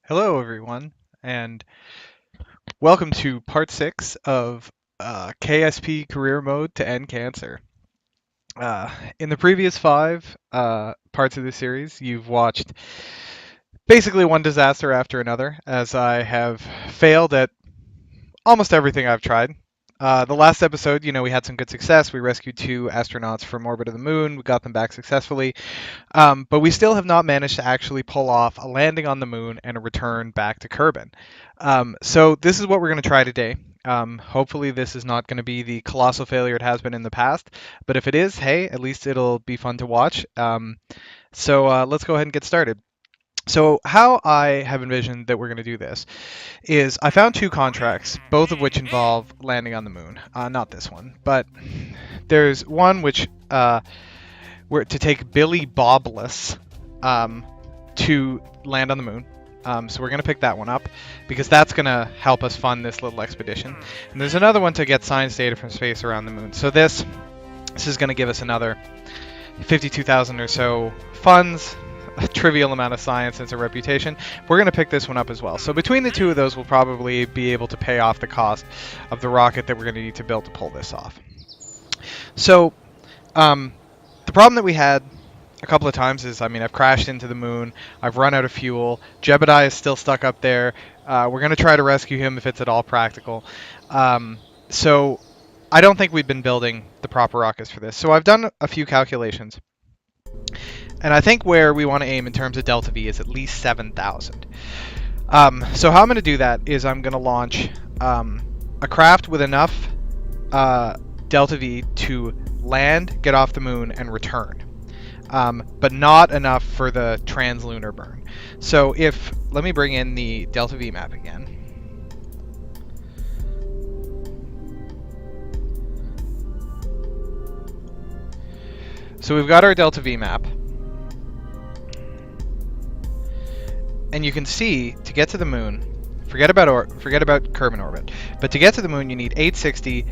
Hello, everyone, and welcome to part 6 of KSP Career Mode to End Cancer. In the previous 5 parts of the series, you've watched basically one disaster after another, as I have failed at almost everything I've tried. The last episode, we had some good success. We rescued 2 astronauts from orbit of the moon. We got them back successfully. But we still have not managed to actually pull off a landing on the moon and a return back to Kerbin. So this is what we're going to try today. Hopefully this is not going to be the colossal failure it has been in the past. But if it is, hey, at least it'll be fun to watch. So let's go ahead and get started. So how I have envisioned that we're going to do this is I found 2 contracts, both of which involve landing on the moon. Not this one, but there's one which we're to take Billy Bobless to land on the moon. So we're going to pick that one up because that's going to help us fund this little expedition. And there's another one to get science data from space around the moon. So this is going to give us another 52,000 or so funds, a trivial amount of science and a reputation. We're going to pick this one up as well. So between the 2 of those, we'll probably be able to pay off the cost of the rocket that we're going to need to build to pull this off. So the problem that we had a couple of times is, I've crashed into the moon, I've run out of fuel, Jebediah is still stuck up there, we're going to try to rescue him if it's at all practical. So I don't think we've been building the proper rockets for this. So I've done a few calculations. And I think where we want to aim in terms of delta V is at least 7,000. So how I'm going to do that is I'm going to launch a craft with enough delta V to land, get off the moon, and return. But not enough for the translunar burn. So let me bring in the delta V map again. So we've got our delta V map. And you can see, to get to the moon, forget about Kerbin orbit, but to get to the moon you need 860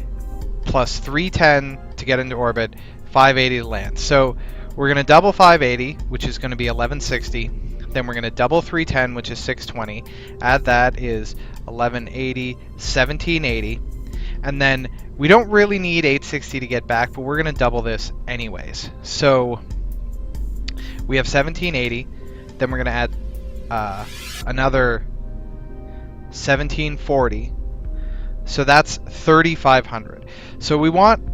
plus 310 to get into orbit, 580 to land. So we're going to double 580, which is going to be 1160. Then we're going to double 310, which is 620. Add that is 1180, 1780. And then we don't really need 860 to get back, but we're going to double this anyways. So we have 1780. Then we're going to add another 1740. So that's 3,500. So we want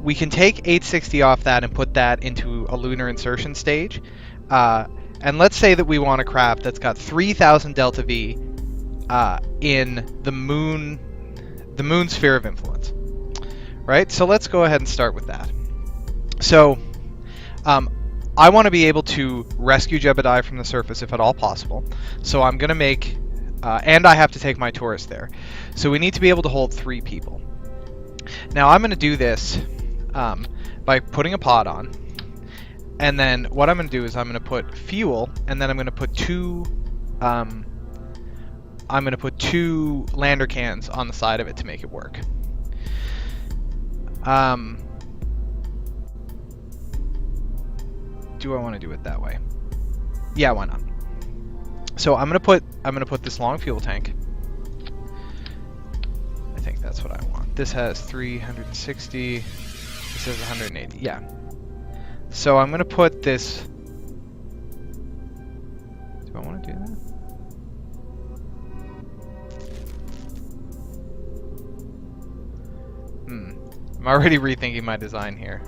we can take 860 off that and put that into a lunar insertion stage. And let's say that we want a craft that's got 3,000 delta V in the moon sphere of influence. Right? So let's go ahead and start with that. So I want to be able to rescue Jebediah from the surface if at all possible. So I'm going to make and I have to take my tourist there. So we need to be able to hold 3 people. Now I'm going to do this by putting a pod on. And then what I'm going to do is I'm going to put fuel, and then I'm going to put two lander cans on the side of it to make it work. Do I want to do it that way? Yeah, why not? So I'm gonna put this long fuel tank. I think that's what I want. This has 360. This has 180. Yeah. So I'm gonna put this. Do I want to do that? I'm already rethinking my design here.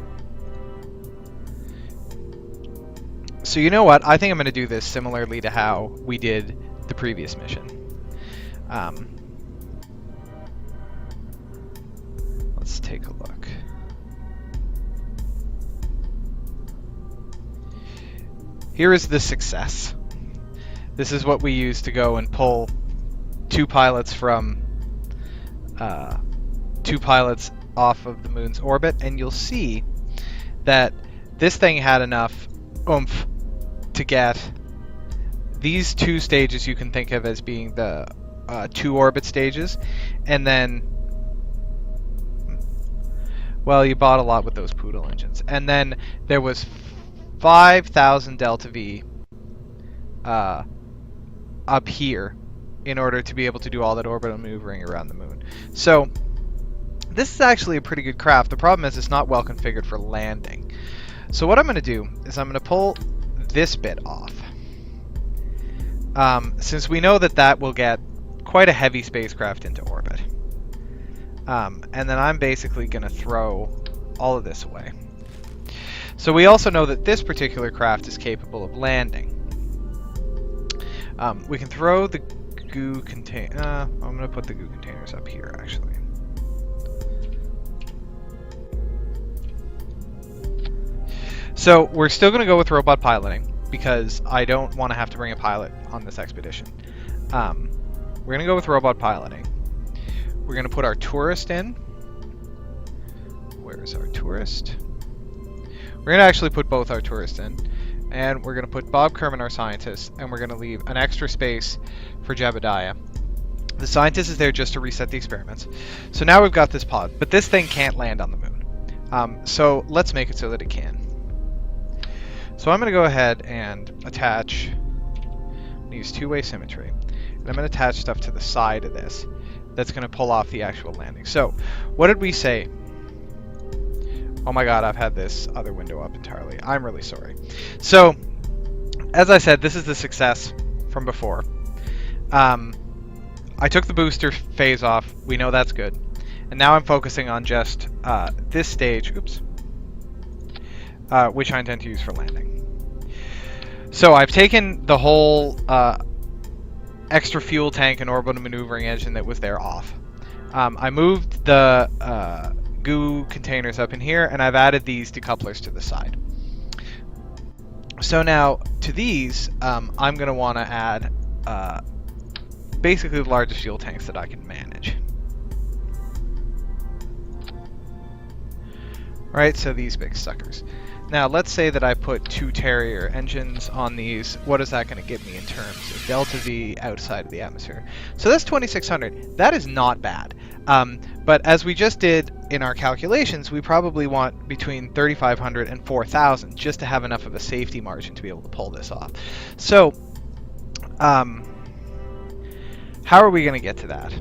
So you know what? I think I'm going to do this similarly to how we did the previous mission. Let's take a look. Here is the success. This is what we use to go and pull 2 pilots from 2 pilots off of the moon's orbit, and you'll see that this thing had enough oomph to get these 2 stages you can think of as being the 2 orbit stages, and then, well, you bought a lot with those poodle engines, and then there was 5,000 delta V up here in order to be able to do all that orbital maneuvering around the moon. So this is actually a pretty good craft. The problem is it's not well configured for landing. So what I'm going to do is I'm going to pull this bit off. Since we know that that will get quite a heavy spacecraft into orbit. And then I'm basically going to throw all of this away. So we also know that this particular craft is capable of landing. We can throw the goo container. I'm going to put the goo containers up here, actually. So we're still going to go with robot piloting because I don't want to have to bring a pilot on this expedition. We're going to go with robot piloting. We're going to put our tourist in. Where is our tourist? We're going to actually put both our tourists in. And we're going to put Bob Kerman, our scientist, and we're going to leave an extra space for Jebediah. The scientist is there just to reset the experiments. So now we've got this pod, but this thing can't land on the moon. So let's make it so that it can. So I'm going to go ahead and attach, use two-way symmetry, and I'm going to attach stuff to the side of this that's going to pull off the actual landing. So what did we say? Oh my god, I've had this other window up entirely. I'm really sorry. So, as I said, this is the success from before. I took the booster phase off. We know that's good. And now I'm focusing on just this stage, which I intend to use for landing. So I've taken the whole extra fuel tank and orbital maneuvering engine that was there off. I moved the goo containers up in here, and I've added these decouplers to the side. So now to these, I'm going to want to add basically the largest fuel tanks that I can manage. Right, so these big suckers. Now let's say that I put 2 Terrier engines on these. What is that going to give me in terms of delta V outside of the atmosphere? So that's 2,600. That is not bad. But as we just did in our calculations, we probably want between 3,500 and 4,000 just to have enough of a safety margin to be able to pull this off. So, how are we going to get to that?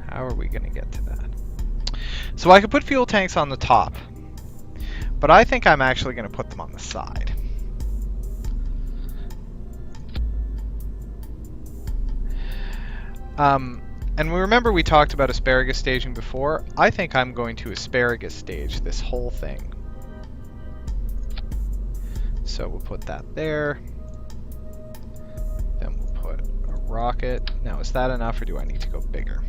How are we going to get to that? So I could put fuel tanks on the top, but I think I'm actually going to put them on the side. And we remember we talked about asparagus staging before. I think I'm going to asparagus stage this whole thing. So we'll put that there. Then we'll put a rocket. Now, is that enough, or do I need to go bigger?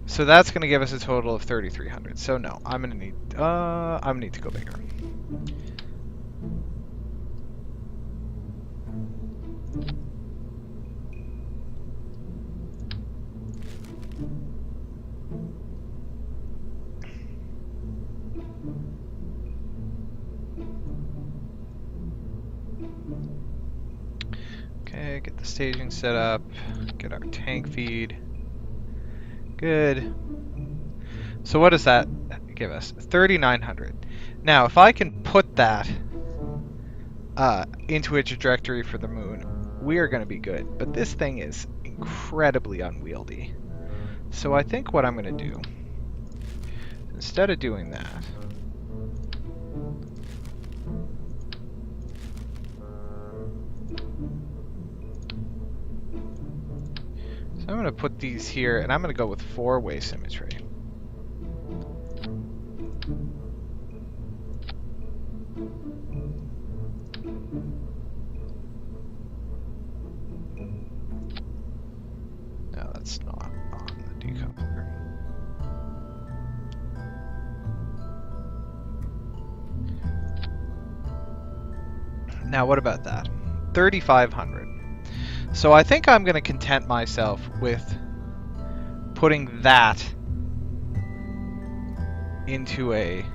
So that's going to give us a total of 3,300. So no, I'm going to need to go bigger. Okay, get the staging set up, get our tank feed. Good. So what does that give us? 3,900. Now, if I can put that into a trajectory for the moon, we are going to be good. But this thing is incredibly unwieldy. So I think what I'm going to do, instead of doing that, so I'm going to put these here, and I'm going to go with 4-way symmetry. No, that's not on the decoupler. Now, what about that? 3,500. So I think I'm going to content myself with putting that into a...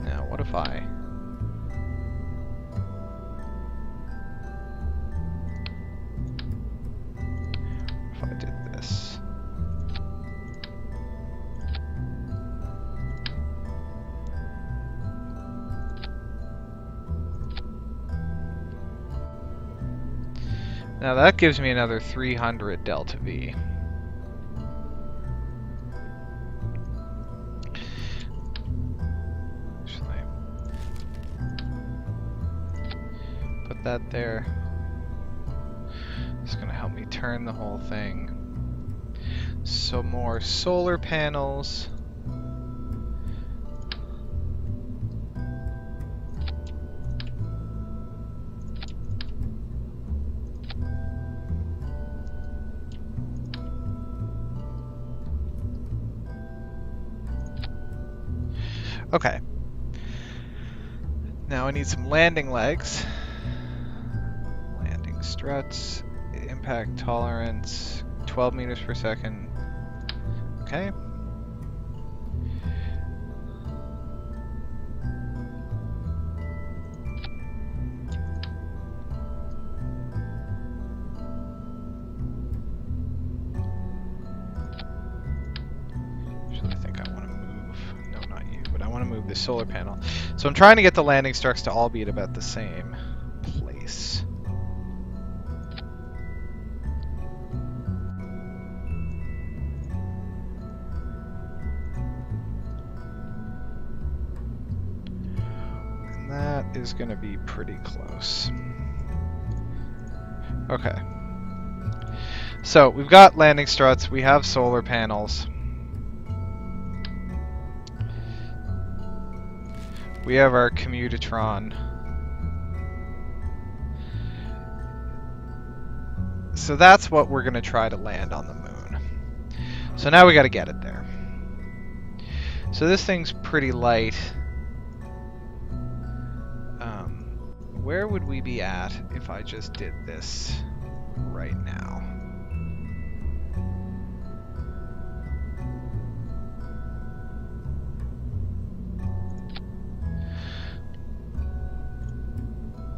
Now, what if I... Now that gives me another 300 delta V. Actually, put that there. It's gonna help me turn the whole thing. Some more solar panels. Okay. Now I need some landing legs. Landing struts. Impact tolerance. 12 meters per second. Okay. The solar panel. So I'm trying to get the landing struts to all be at about the same place. And that is going to be pretty close. Okay. So we've got landing struts, we have solar panels. We have our commutatron. So that's what we're going to try to land on the moon. So now we got to get it there. So this thing's pretty light. Where would we be at if I just did this right now?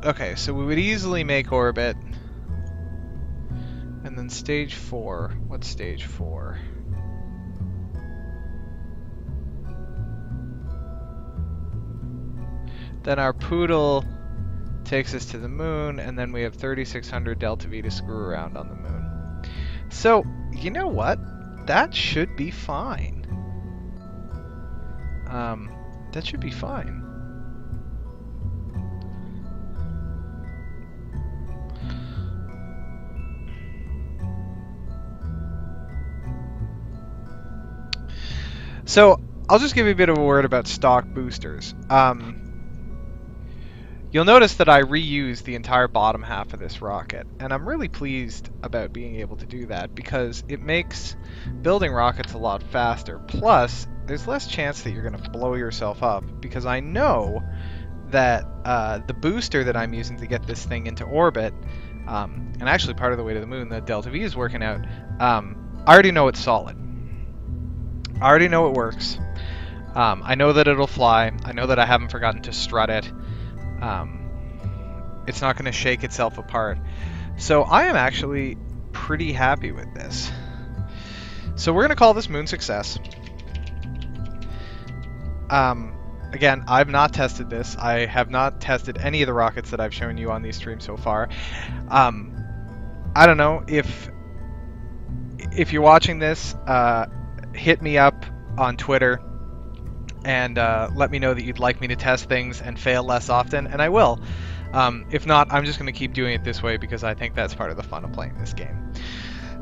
Okay, so we would easily make orbit. And then stage 4. What's stage 4? Then our poodle takes us to the moon, and then we have 3600 delta V to screw around on the moon. So, you know what? That should be fine. That should be fine. So, I'll just give you a bit of a word about stock boosters. You'll notice that I reused the entire bottom half of this rocket, and I'm really pleased about being able to do that because it makes building rockets a lot faster. Plus, there's less chance that you're going to blow yourself up because I know that the booster that I'm using to get this thing into orbit, and actually part of the way to the moon, the delta V is working out, I already know it's solid. I already know it works. I know that it'll fly. I know that I haven't forgotten to strut it. It's not going to shake itself apart. So I am actually pretty happy with this. So we're going to call this Moon Success. Again, I've not tested this. I have not tested any of the rockets that I've shown you on these streams so far. I don't know if you're watching this, hit me up on Twitter and let me know that you'd like me to test things and fail less often, and I will. If not, I'm just going to keep doing it this way because I think that's part of the fun of playing this game.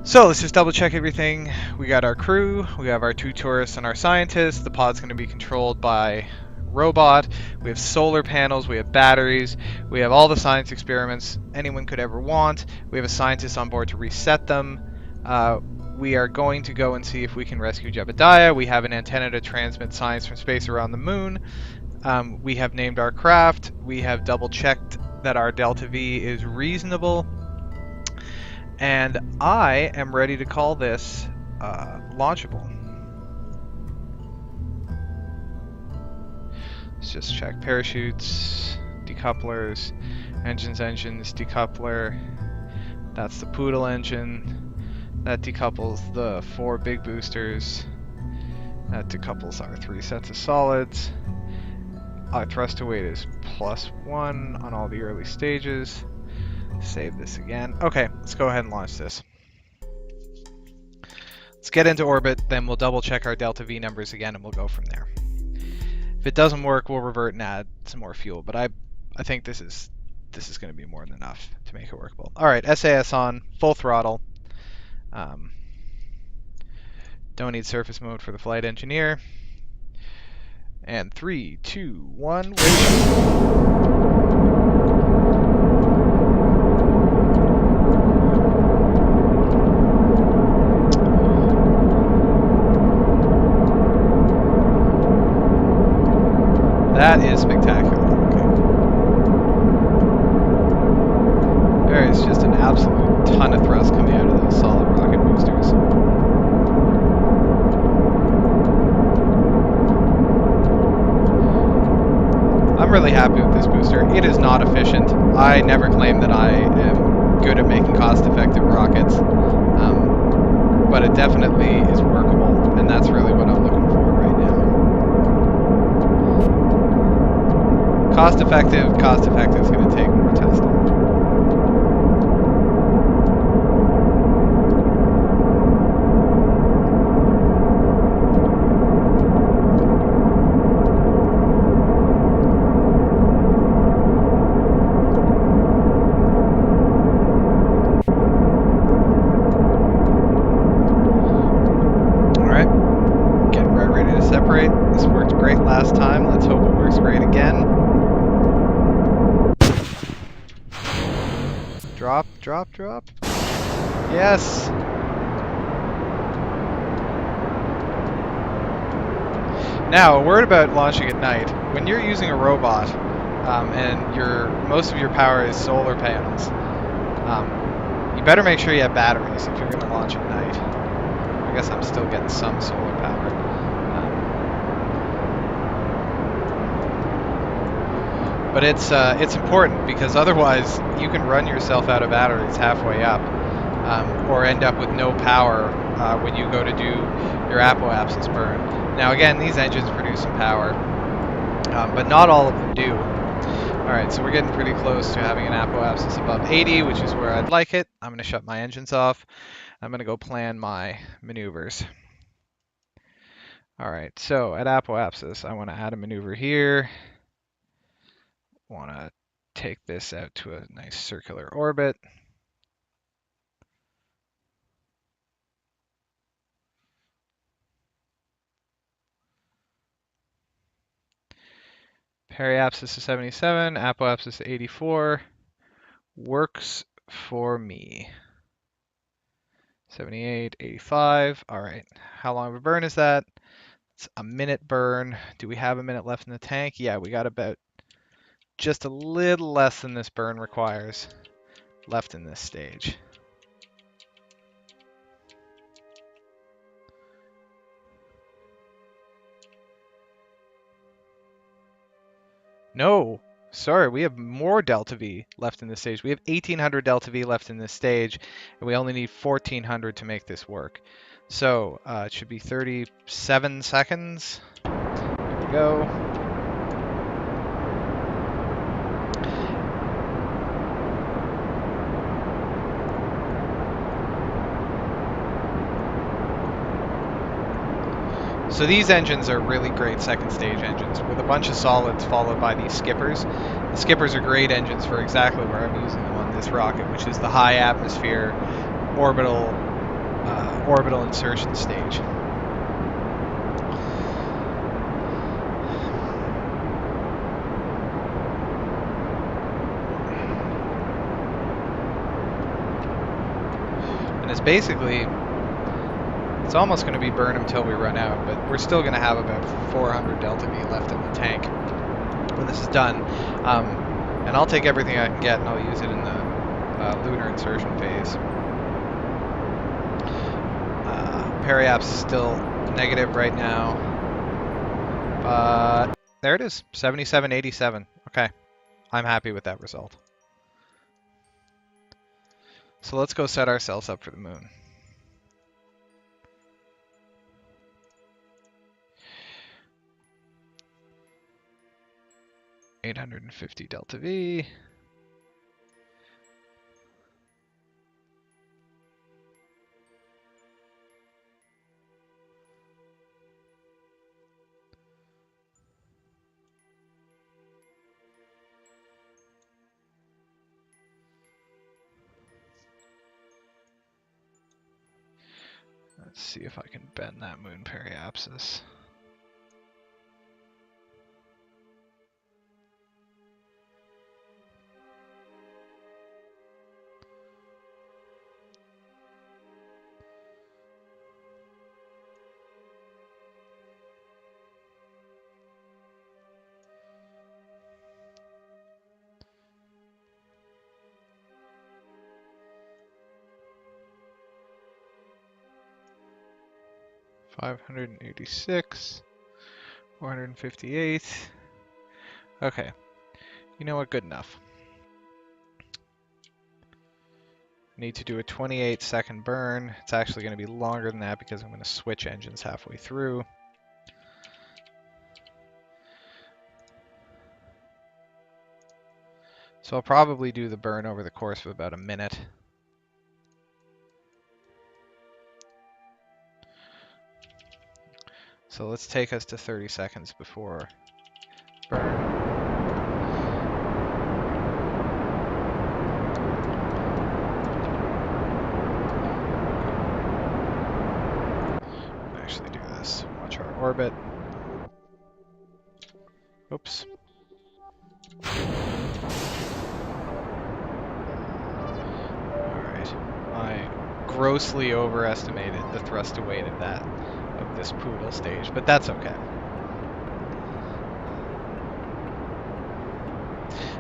So let's just double check everything. We got our crew, we have our 2 tourists and our scientists. The pod's going to be controlled by robot. We have solar panels, we have batteries, we have all the science experiments anyone could ever want. We have a scientist on board to reset them. We are going to go and see if we can rescue Jebediah. We have an antenna to transmit science from space around the moon. We have named our craft. We have double checked that our delta V is reasonable. And I am ready to call this launchable. Let's just check parachutes, decouplers, engines, decoupler. That's the Poodle engine. That decouples the 4 big boosters. That decouples our 3 sets of solids. Our thrust to weight is +1 on all the early stages. Save this again. Okay, let's go ahead and launch this. Let's get into orbit, then we'll double check our delta V numbers again and we'll go from there. If it doesn't work, we'll revert and add some more fuel, but I think this is going to be more than enough to make it workable. All right, SAS on, full throttle. Don't need surface mode for the flight engineer. And 3, 2, 1, wait. That is spectacular looking. There is just an absolute ton of thrust coming out of those solid rocket boosters. I'm really happy with this booster. It is not efficient. I never claim that I am good at making cost-effective rockets, but it definitely is workable, and that's really what I'm looking for right now. Cost-effective is going to take more testing. This worked great last time. Let's hope it works great again. Drop, drop, drop. Yes. Now, a word about launching at night. When you're using a robot and most of your power is solar panels, you better make sure you have batteries if you're going to launch at night. I guess I'm still getting some solar power. But it's important because otherwise you can run yourself out of batteries halfway up, or end up with no power when you go to do your apoapsis burn. Now again, these engines produce some power, but not all of them do. Alright, so we're getting pretty close to having an apoapsis above 80, which is where I'd like it. I'm going to shut my engines off. I'm going to go plan my maneuvers. Alright, so at apoapsis, I want to add a maneuver here. Want to take this out to a nice circular orbit. Periapsis is 77, apoapsis is 84. Works for me. 78, 85. All right. How long of a burn is that? It's a minute burn. Do we have a minute left in the tank? Yeah, we got about just a little less than this burn requires left in this stage. No, sorry, we have more delta V left in this stage. We have 1800 delta V left in this stage, and we only need 1400 to make this work. So it should be 37 seconds. Here we go. So these engines are really great second stage engines with a bunch of solids followed by these skippers. The skippers are great engines for exactly where I'm using them on this rocket, which is the high atmosphere orbital insertion stage. And it's basically, it's almost going to be burn until we run out, but we're still going to have about 400 delta V left in the tank when this is done. And I'll take everything I can get and I'll use it in the lunar insertion phase. Periaps is still negative right now, but there it is, 77.87. Okay, I'm happy with that result. So let's go set ourselves up for the moon. $850 delta V. Let's see if I can bend that moon periapsis. $586, $458. Okay, you know what? Good enough. Need to do a 28-second burn. It's actually going to be longer than that because I'm going to switch engines halfway through. So I'll probably do the burn over the course of about a minute. So let's take us to 30 seconds before burn. Actually do this. Watch our orbit. Oops. Alright. I grossly overestimated the thrust to weight of this poodle stage, but that's okay.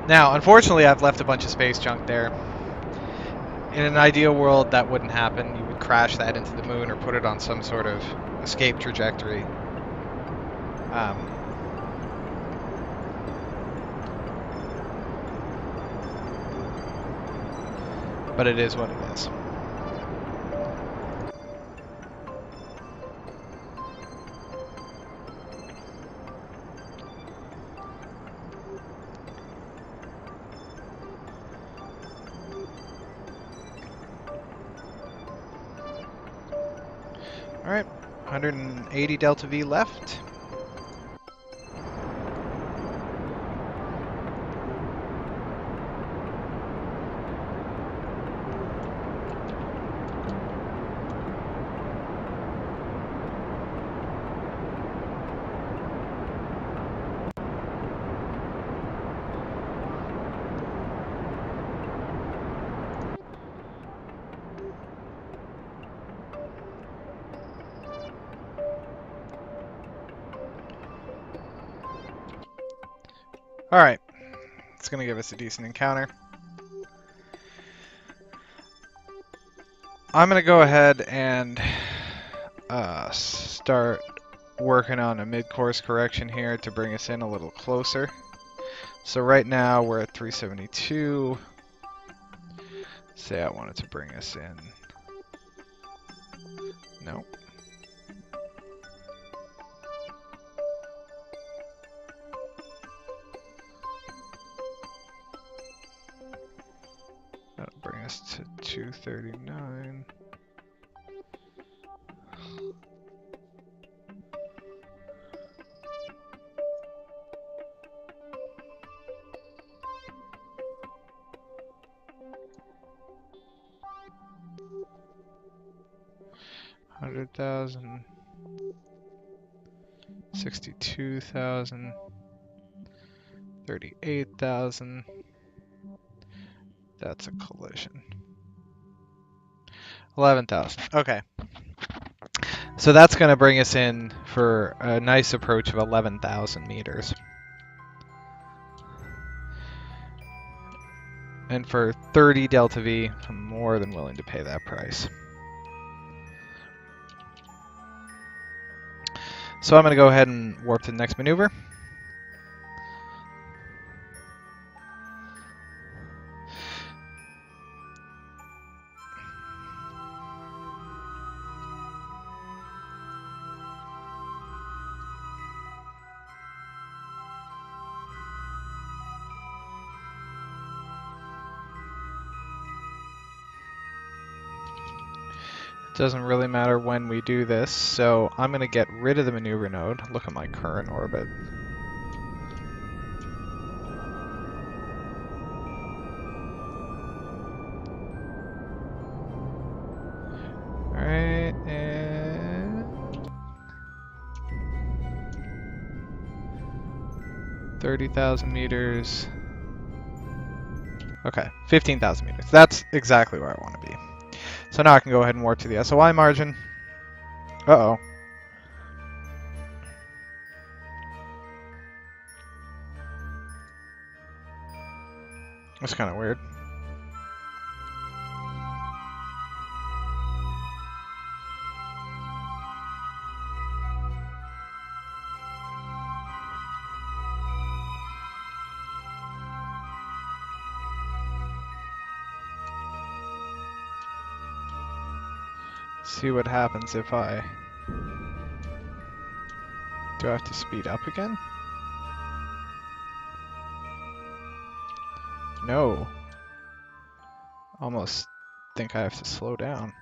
Now, unfortunately, I've left a bunch of space junk there. In an ideal world, that wouldn't happen. You would crash that into the moon or put it on some sort of escape trajectory. But it is what it is. All right, 180 delta V left. All right, it's gonna give us a decent encounter. I'm gonna go ahead and start working on a mid-course correction here to bring us in a little closer. So right now we're at 372. Say I wanted to bring us in. No. That'll bring us to 239. $100,000, 62,000, 38,000. That's a collision. 11,000. Okay. So that's going to bring us in for a nice approach of 11,000 meters. And for 30 delta V, I'm more than willing to pay that price. So I'm going to go ahead and warp to the next maneuver. Doesn't really matter when we do this, so I'm going to get rid of the maneuver node. Look at my current orbit. Alright, and 30,000 meters. Okay, 15,000 meters. That's exactly where I want to be. So now I can go ahead and warp to the SOI margin. Uh-oh. That's kind of weird. See what happens if I... Do I have to speed up again? No. Almost think I have to slow down.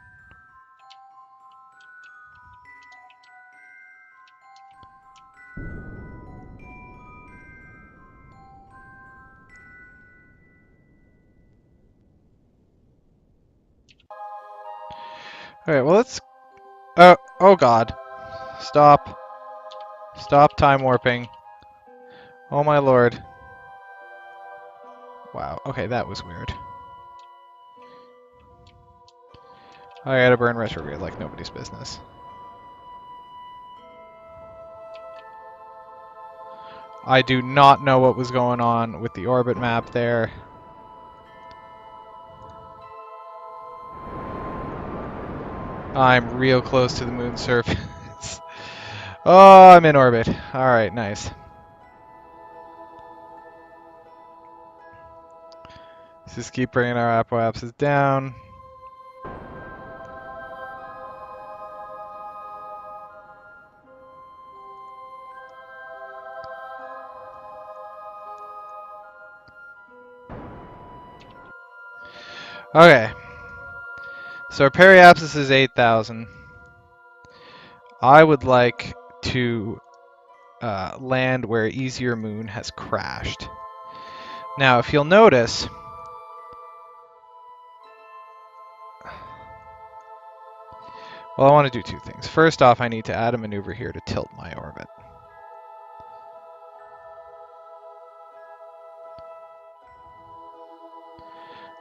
Alright, well let's... oh god. Stop. Stop time warping. Oh my lord. Wow, okay, that was weird. I gotta burn retrograde like nobody's business. I do not know what was going on with the orbit map there. I'm real close to the moon's surface. Oh, I'm in orbit. Alright, nice. Let's just keep bringing our apoapsis down. Okay. So our periapsis is 8,000. I would like to land where Easier Moon has crashed. Now, if you'll notice... Well, I want to do two things. First off, I need to add a maneuver here to tilt my orbit.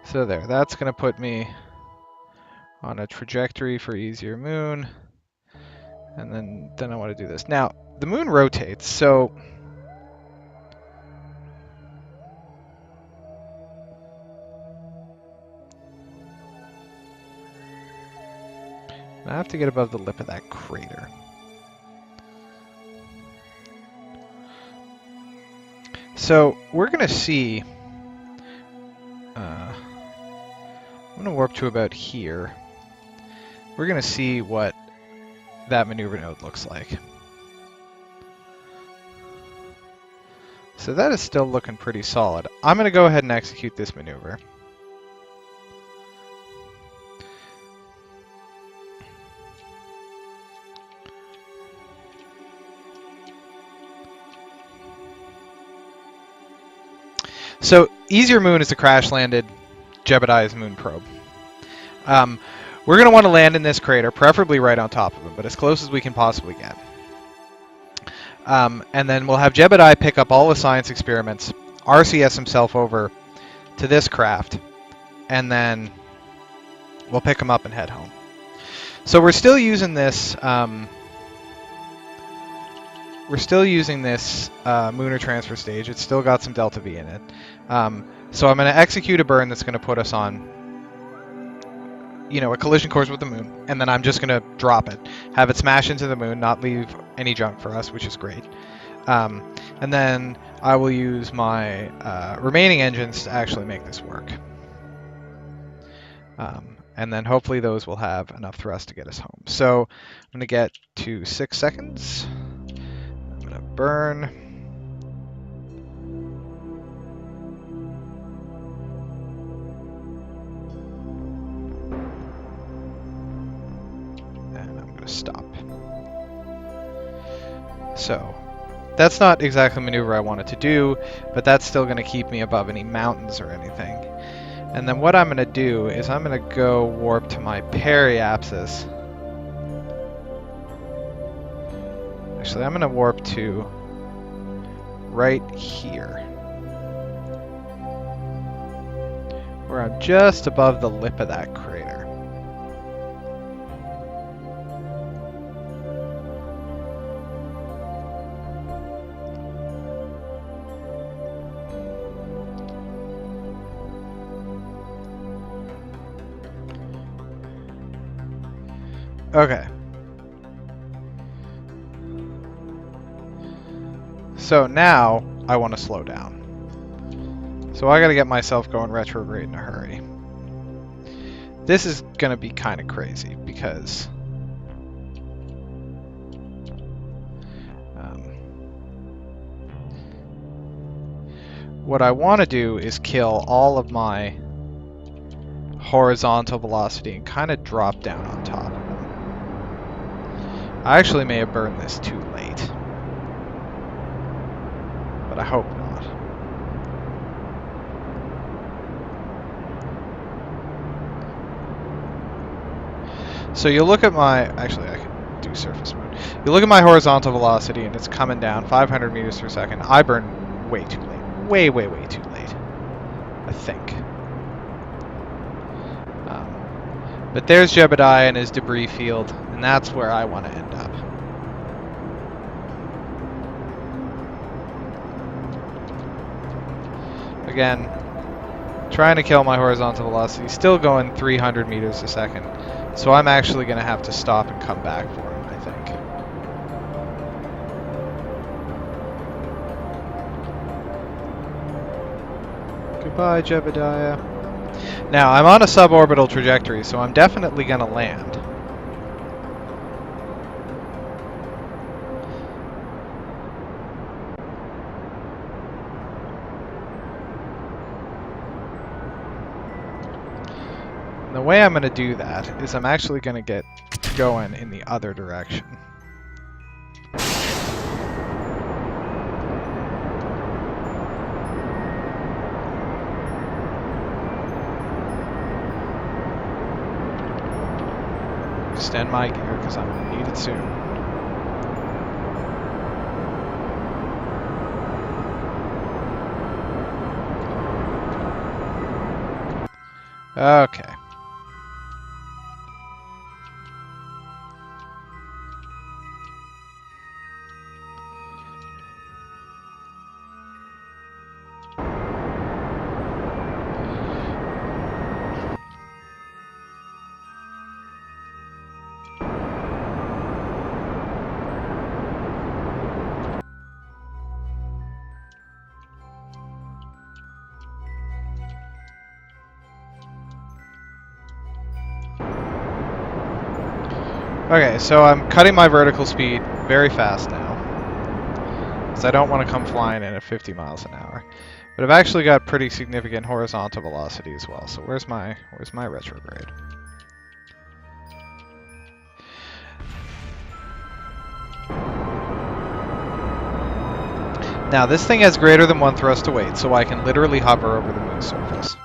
So there, that's going to put me on a trajectory for Easier Moon. And then I want to do this. Now, the moon rotates, so... I have to get above the lip of that crater. So, we're going to see... I'm going to warp to about here. We're going to see what that maneuver node looks like. So that is still looking pretty solid. I'm going to go ahead and execute this maneuver. So, Easier Moon is a crash-landed Jebediah's moon probe. We're going to want to land in this crater, preferably right on top of him, but as close as we can possibly get. And then we'll have Jebediah pick up all the science experiments, RCS himself over to this craft, and then we'll pick him up and head home. So we're still using this... Mooner transfer stage. It's still got some delta V in it. So I'm going to execute a burn that's going to put us on, a collision course with the moon, and then I'm just going to drop it, have it smash into the moon, not leave any junk for us, which is great. And then I will use my remaining engines to actually make this work. And then hopefully those will have enough thrust to get us home. So I'm going to get to 6 seconds. I'm going to burn. Stop. So that's not exactly the maneuver I wanted to do, but that's still going to keep me above any mountains or anything. And then what I'm going to do is I'm going to go warp to my periapsis. Actually, I'm going to warp to right here, where I'm just above the lip of that crater. Okay. So now I want to slow down. So I gotta get myself going retrograde in a hurry. This is gonna be kind of crazy because what I want to do is kill all of my horizontal velocity and kind of drop down on top of them. I actually may have burned this too late, but I hope not. So you look at my, actually I can do surface mode. You look at my horizontal velocity and it's coming down 500 meters per second. I burn way too late. Way too late, I think. But there's Jebediah and his debris field, and that's where I want to end up. Again, trying to kill my horizontal velocity, still going 300 meters a second. So I'm actually going to have to stop and come back for him, I think. Goodbye, Jebediah. Now, I'm on a suborbital trajectory, so I'm definitely going to land. And the way I'm going to do that is I'm actually going to get going in the other direction. Extend my gear because I'm going to need it soon. Okay. Okay, so I'm cutting my vertical speed very fast now, because I don't want to come flying in at 50 miles an hour. But I've actually got pretty significant horizontal velocity as well. So where's my retrograde? Now this thing has greater than 1 thrust to weight, so I can literally hover over the moon's surface.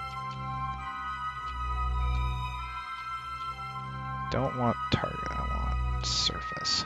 Don't want target, I want surface.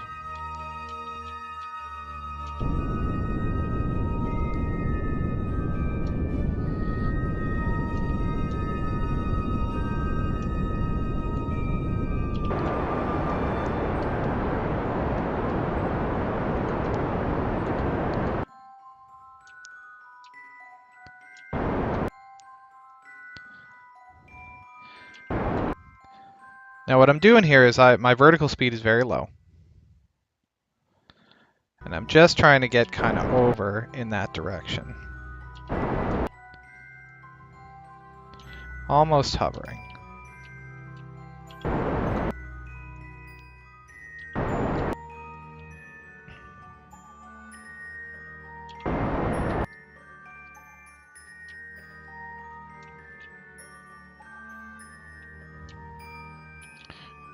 Now what I'm doing here is my vertical speed is very low. And I'm just trying to get kind of over in that direction. Almost hovering.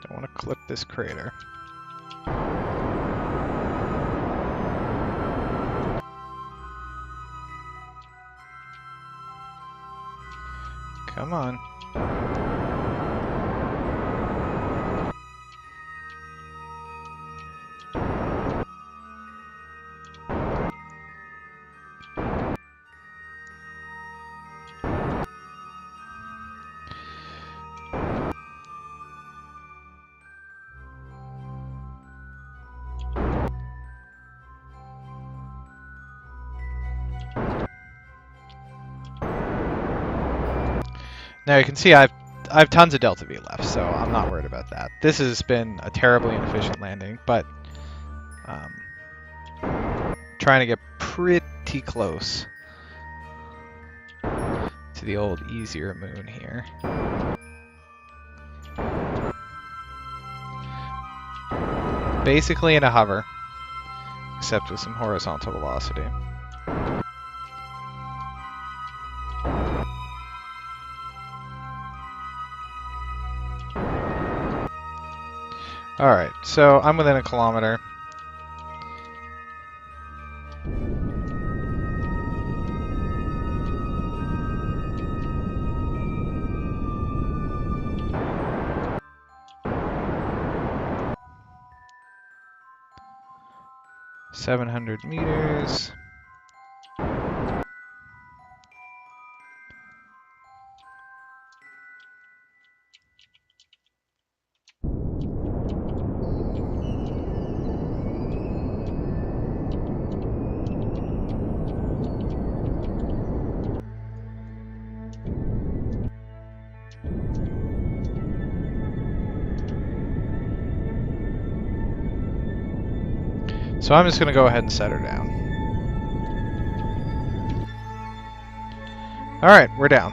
Don't want to clip this crater. Come on. Now you can see I have tons of delta V left, so I'm not worried about that. This has been a terribly inefficient landing, but trying to get pretty close to the old easier moon here. Basically in a hover, except with some horizontal velocity. Alright, so I'm within a kilometer. $700 meters. So I'm just going to go ahead and set her down. Alright, we're down.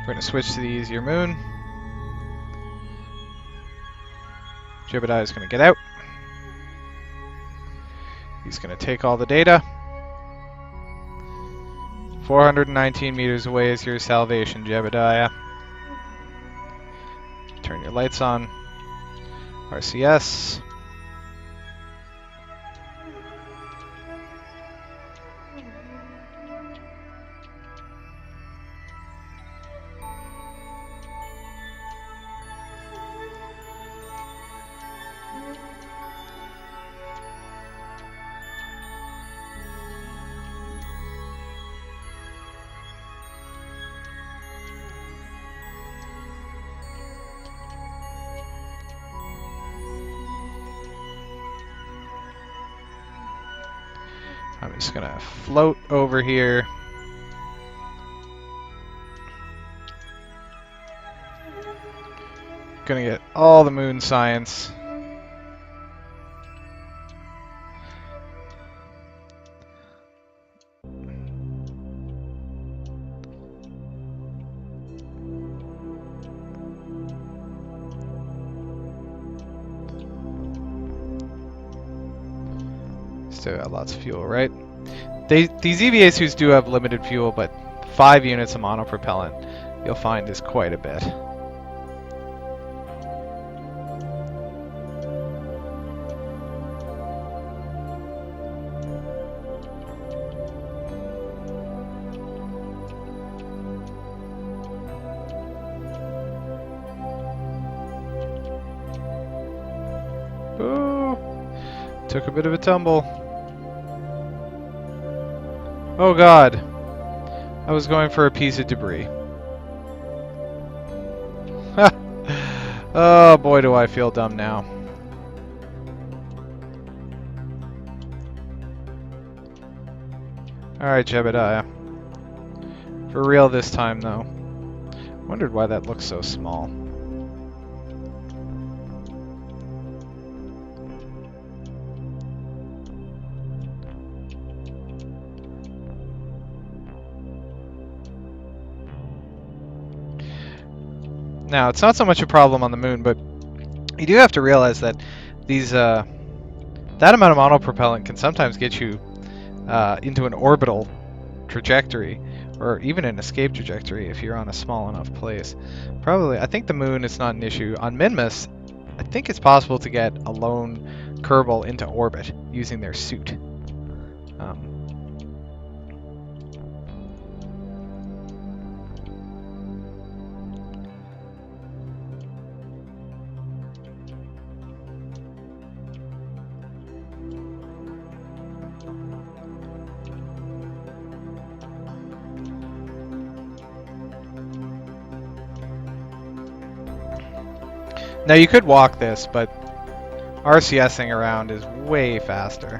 We're going to switch to the easier moon. Jebediah is going to get out. He's going to take all the data. 419 meters away is your salvation, Jebediah. Turn your lights on. RCS. I'm just gonna float over here. Gonna get all the moon science. Still got lots of fuel, right? These EVA suits do have limited fuel, but 5 units of monopropellant, you'll find, is quite a bit. Ooh, took a bit of a tumble. Oh god, I was going for a piece of debris. Oh boy, do I feel dumb now. Alright, Jebediah. For real this time, though. Wondered why that looks so small. Now, it's not so much a problem on the moon, but you do have to realize that these that amount of monopropellant can sometimes get you into an orbital trajectory, or even an escape trajectory if you're on a small enough place. Probably, I think the moon is not an issue. On Minmus, I think it's possible to get a lone Kerbal into orbit using their suit. Now you could walk this, but RCSing around is way faster.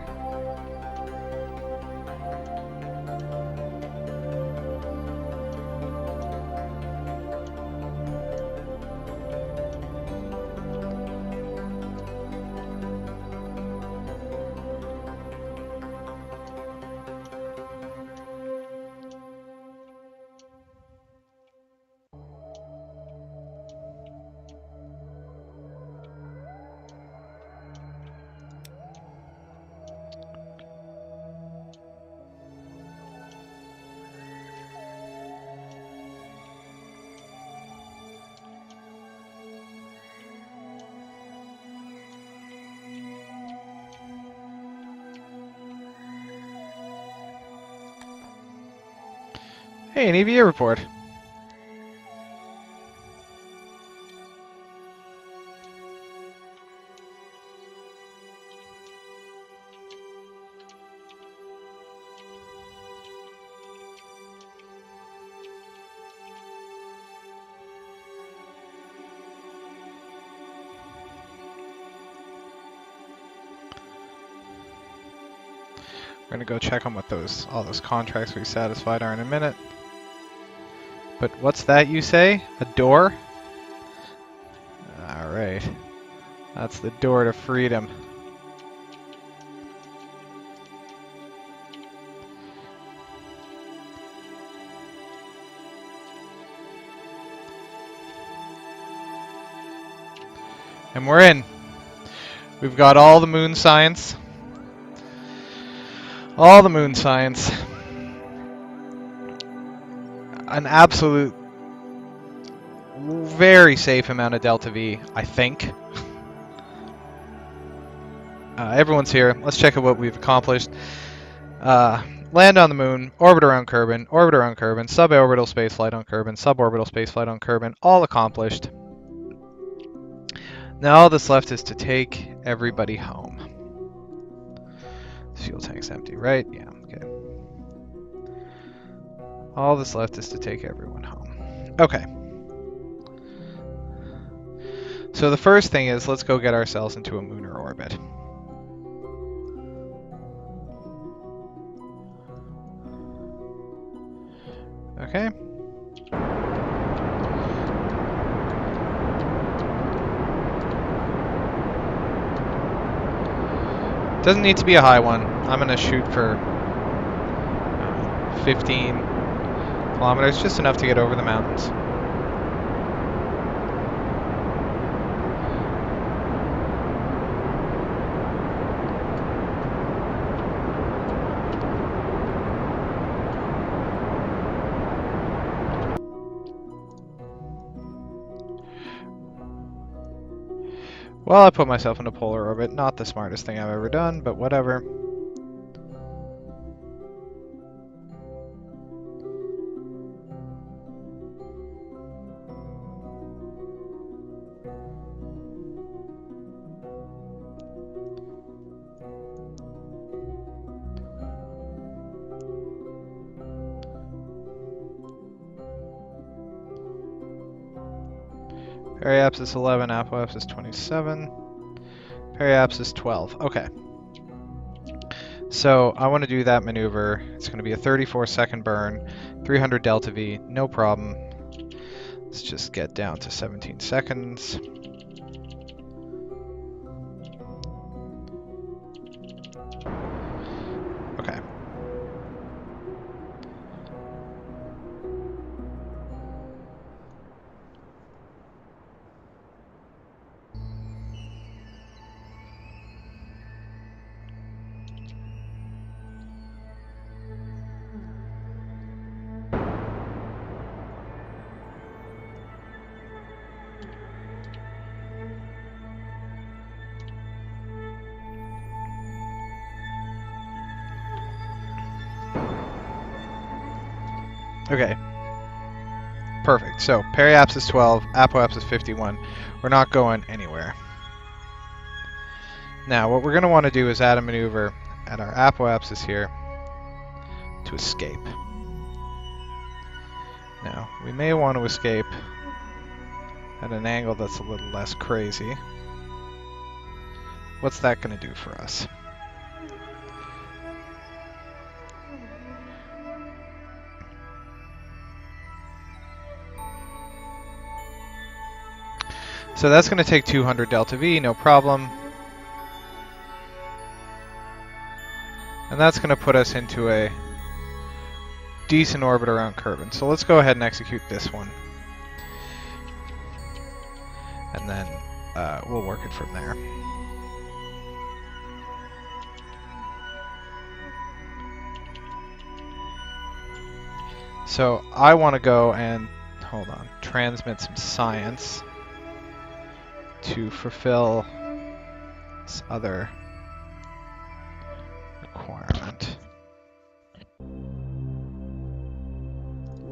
Hey, an EVA report. We're gonna go check on what all those contracts we satisfied are in a minute. But what's that you say? A door? Alright. That's the door to freedom. And we're in. We've got all the moon science. All the moon science. An absolute very safe amount of delta V, I think. Everyone's here. Let's check out what we've accomplished. Land on the moon, orbit around Kerbal, suborbital spaceflight on Kerbal, suborbital spaceflight on Kerbal, all accomplished. Now all that's left is to take everybody home. Fuel tank's empty, right? Yeah, okay. All that's left is to take everyone home. Okay. So the first thing is, let's go get ourselves into a lunar orbit. Okay. Doesn't need to be a high one. I'm gonna shoot for 15 kilometers, just enough to get over the mountains. Well, I put myself in a polar orbit. Not the smartest thing I've ever done, but whatever. Periapsis 11, apoapsis 27, periapsis 12. Okay. So I want to do that maneuver. It's going to be a 34-second burn, 300 delta V, no problem. Let's just get down to 17 seconds. Okay. Okay. Perfect. So, periapsis 12, apoapsis 51. We're not going anywhere. Now, what we're going to want to do is add a maneuver at our apoapsis here to escape. Now, we may want to escape at an angle that's a little less crazy. What's that going to do for us? So that's going to take 200 delta V, no problem. And that's going to put us into a decent orbit around Kerbal. So let's go ahead and execute this one. And then we'll work it from there. So I want to go and, hold on, transmit some science to fulfill this other requirement.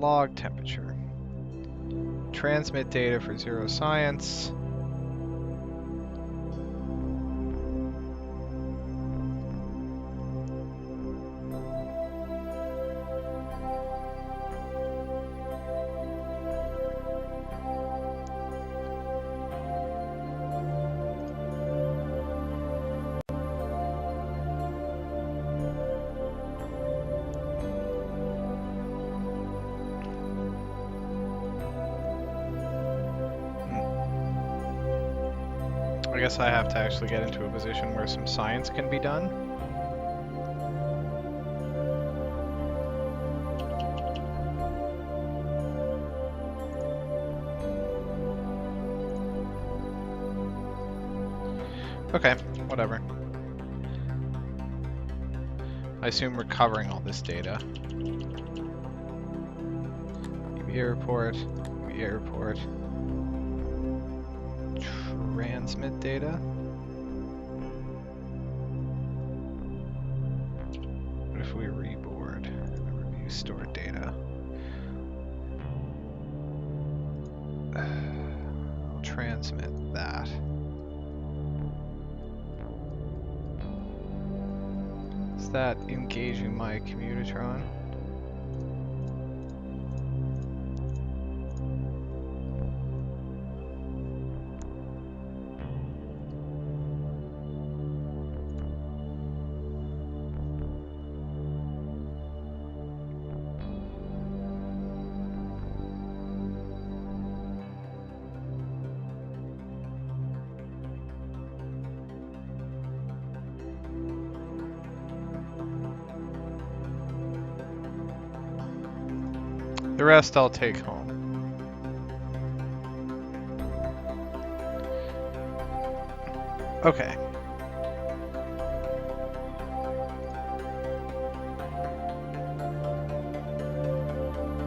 log temperature. Transmit data for zero science. I guess I have to actually get into a position where some science can be done. Okay, whatever. I assume we're covering all this data. EVA report, EVA report. Transmit data. What if we reboard and review stored data? I'll transmit that. Is that engaging my commutotron? The rest I'll take home. Okay.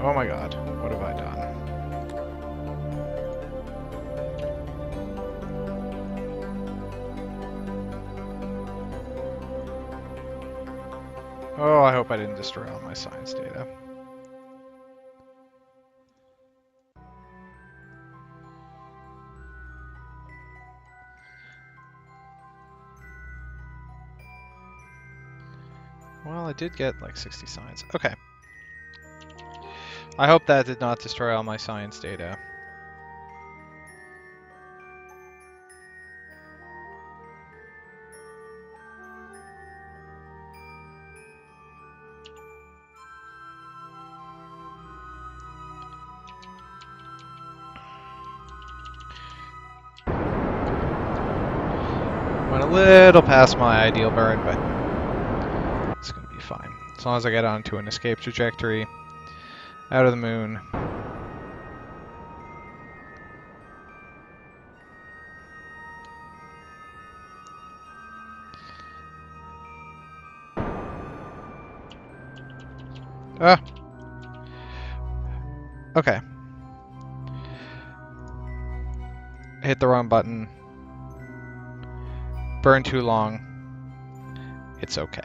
Oh my god, what have I done? Oh, I hope I didn't destroy all my science data. Well, I did get like 60 science. Okay. I hope that did not destroy all my science data. Went a little past my ideal burn, but it's gonna be fine. As long as I get onto an escape trajectory out of the moon. Ah! Okay. Hit the wrong button. Burn too long. It's okay.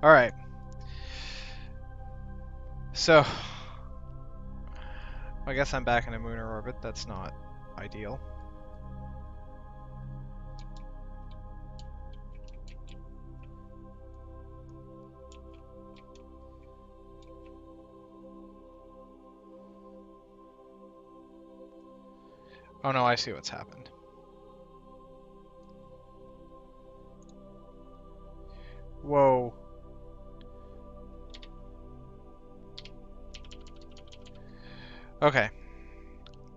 Alright. So, I guess I'm back in a lunar orbit. That's not ideal. Oh no, I see what's happened. Whoa. Okay.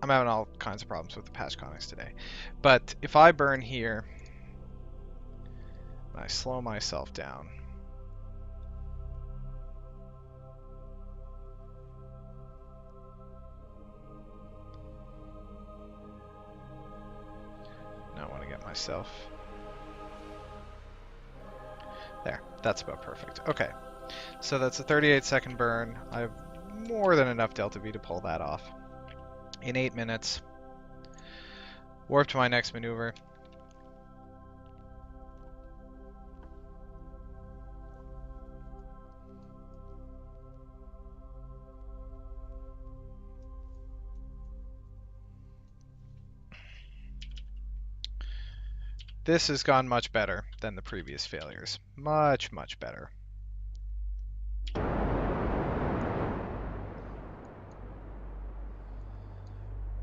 I'm having all kinds of problems with the patch conics today. But if I burn here, and I slow myself down, now I want to get myself... There, that's about perfect. Okay, so that's a 38-second burn. I have more than enough delta V to pull that off. In 8 minutes, warp to my next maneuver. This has gone much better than the previous failures. Much, much better.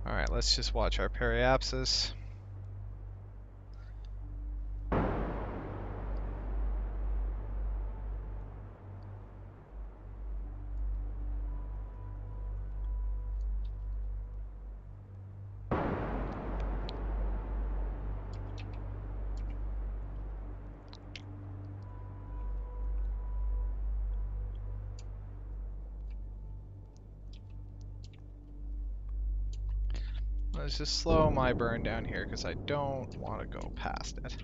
Alright, let's just watch our periapsis. Let's just slow my burn down here because I don't want to go past it.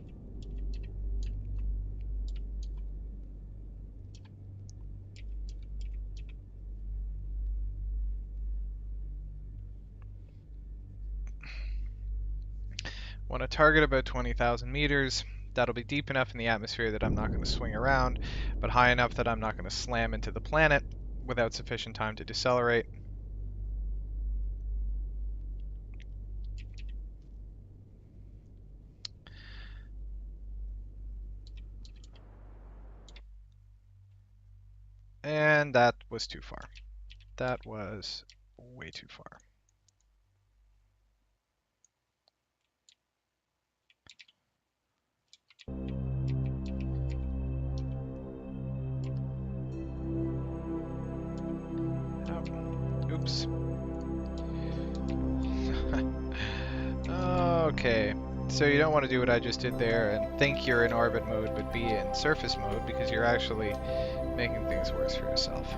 Want to target about 20,000 meters. That'll be deep enough in the atmosphere that I'm not going to swing around, but high enough that I'm not going to slam into the planet without sufficient time to decelerate. And that was too far. That was way too far. Oh, oops. Okay, so you don't want to do what I just did there and think you're in orbit mode but be in surface mode because you're actually making things worse for yourself.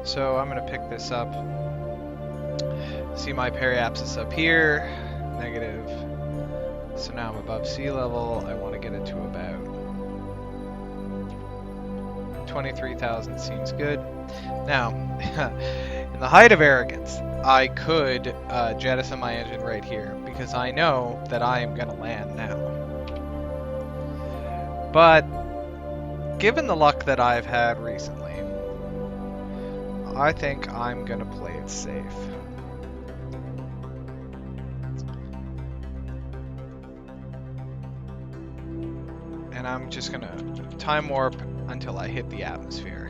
So I'm going to pick this up. See my periapsis up here, negative. So now I'm above sea level. I want to get it to about 23,000 seems good. Now, in the height of arrogance, I could jettison my engine right here because I know that I am going to land now. But given the luck that I've had recently, I think I'm going to play it safe. And I'm just going to time warp until I hit the atmosphere.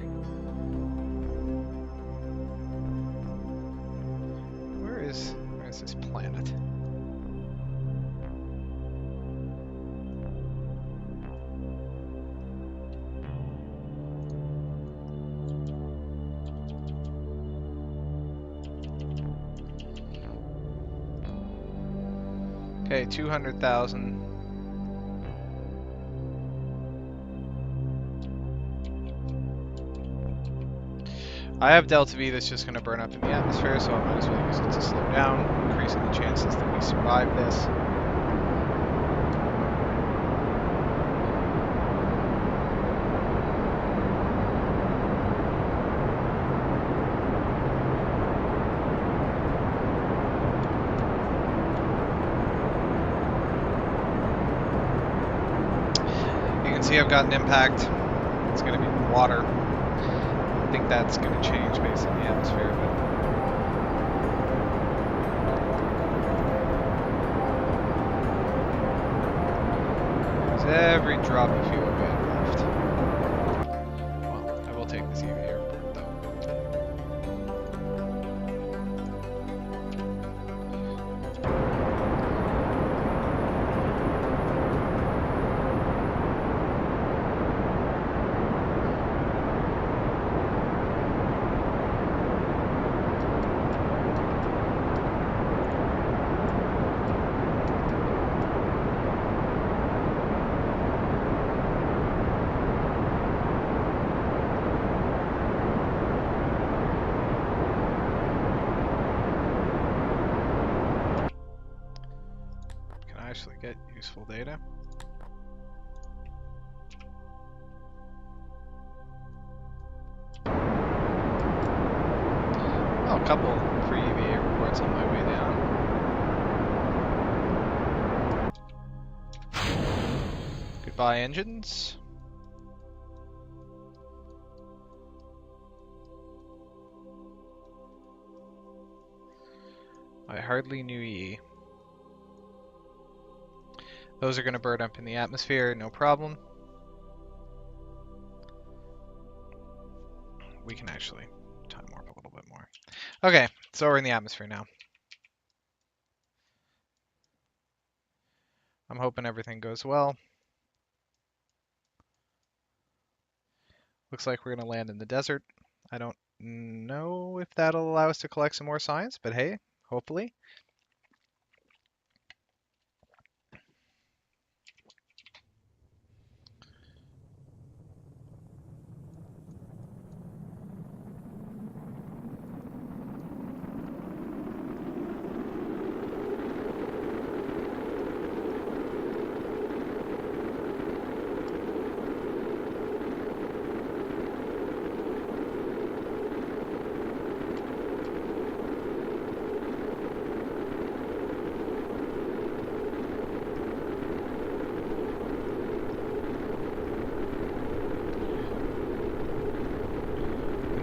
Where is this planet? Okay, 200,000. I have delta V that's just going to burn up in the atmosphere, so I might as well use it to slow down, increasing the chances that we survive this. You can see I've got an impact. it's going to be water. I think that's going to change based on the atmosphere, but there's every drop of fuel we have left. Well, I will take this EV airport though. Actually get useful data. Oh, a couple free EVA reports on my way down. Goodbye, engines. I hardly knew ye. Those are going to burn up in the atmosphere, no problem. We can actually time warp a little bit more. Okay, so we're in the atmosphere now. I'm hoping everything goes well. Looks like we're going to land in the desert. I don't know if that'll allow us to collect some more science, but hey, hopefully.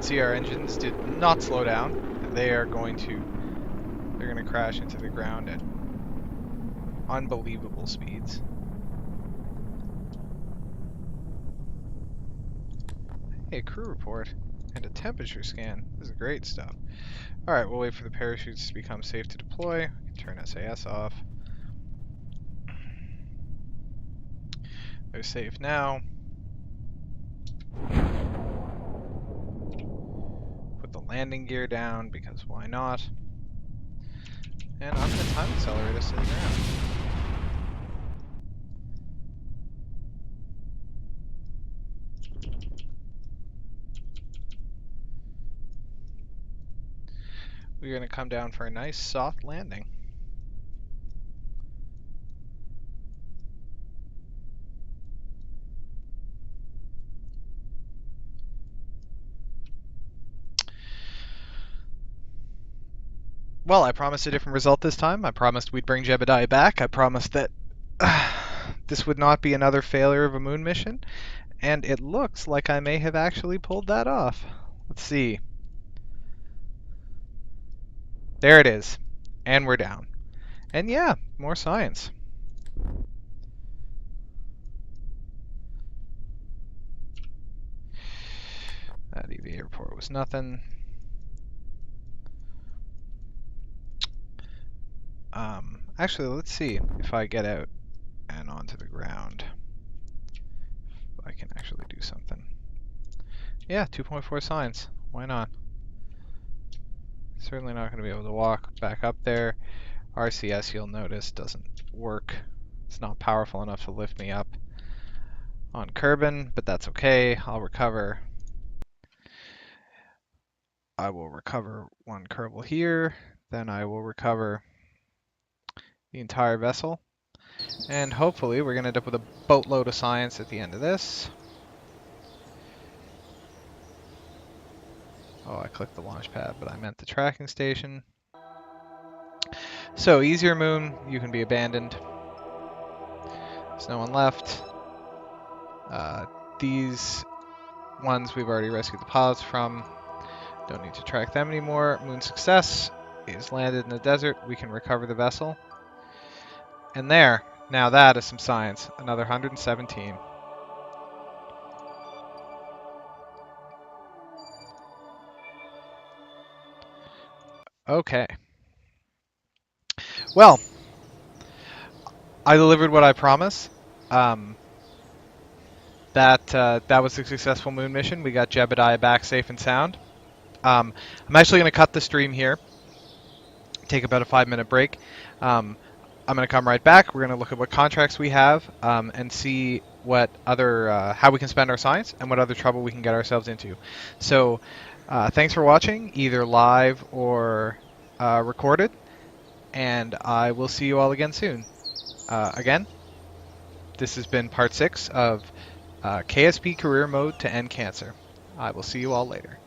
See, our engines did not slow down, and they're going to crash into the ground at unbelievable speeds. Hey, crew report and a temperature scan. This is great stuff. Alright, we'll wait for the parachutes to become safe to deploy. We can turn SAS off. They're safe now. Put the landing gear down, because why not? And I'm going to time accelerate us to the ground. We're going to come down for a nice soft landing. Well, I promised a different result this time. I promised we'd bring Jebediah back. I promised that this would not be another failure of a moon mission. And it looks like I may have actually pulled that off. Let's see. There it is. And we're down. And yeah, more science. That EV airport was nothing. Actually, let's see if I get out and onto the ground. If I can actually do something. Yeah, 2.4 science. Why not? Certainly not going to be able to walk back up there. RCS, you'll notice, doesn't work. It's not powerful enough to lift me up on Kerbal, but that's okay. I'll recover. I will recover one Kerbal here. Then I will recover the entire vessel. And hopefully we're going to end up with a boatload of science at the end of this. Oh, I clicked the launch pad, but I meant the tracking station. So, easier moon, you can be abandoned. There's no one left. These ones we've already rescued the pilots from. Don't need to track them anymore. Moon Success is landed in the desert. We can recover the vessel. And there. Now that is some science. Another 117. Okay. Well, I delivered what I promised. That was a successful moon mission. We got Jebediah back safe and sound. I'm actually going to cut the stream here. Take about a 5-minute break. I'm going to come right back. We're going to look at what contracts we have and see what other how we can spend our science and what other trouble we can get ourselves into. So, thanks for watching, either live or recorded, and I will see you all again soon. Again, this has been part 6 of KSP Career Mode to End Cancer. I will see you all later.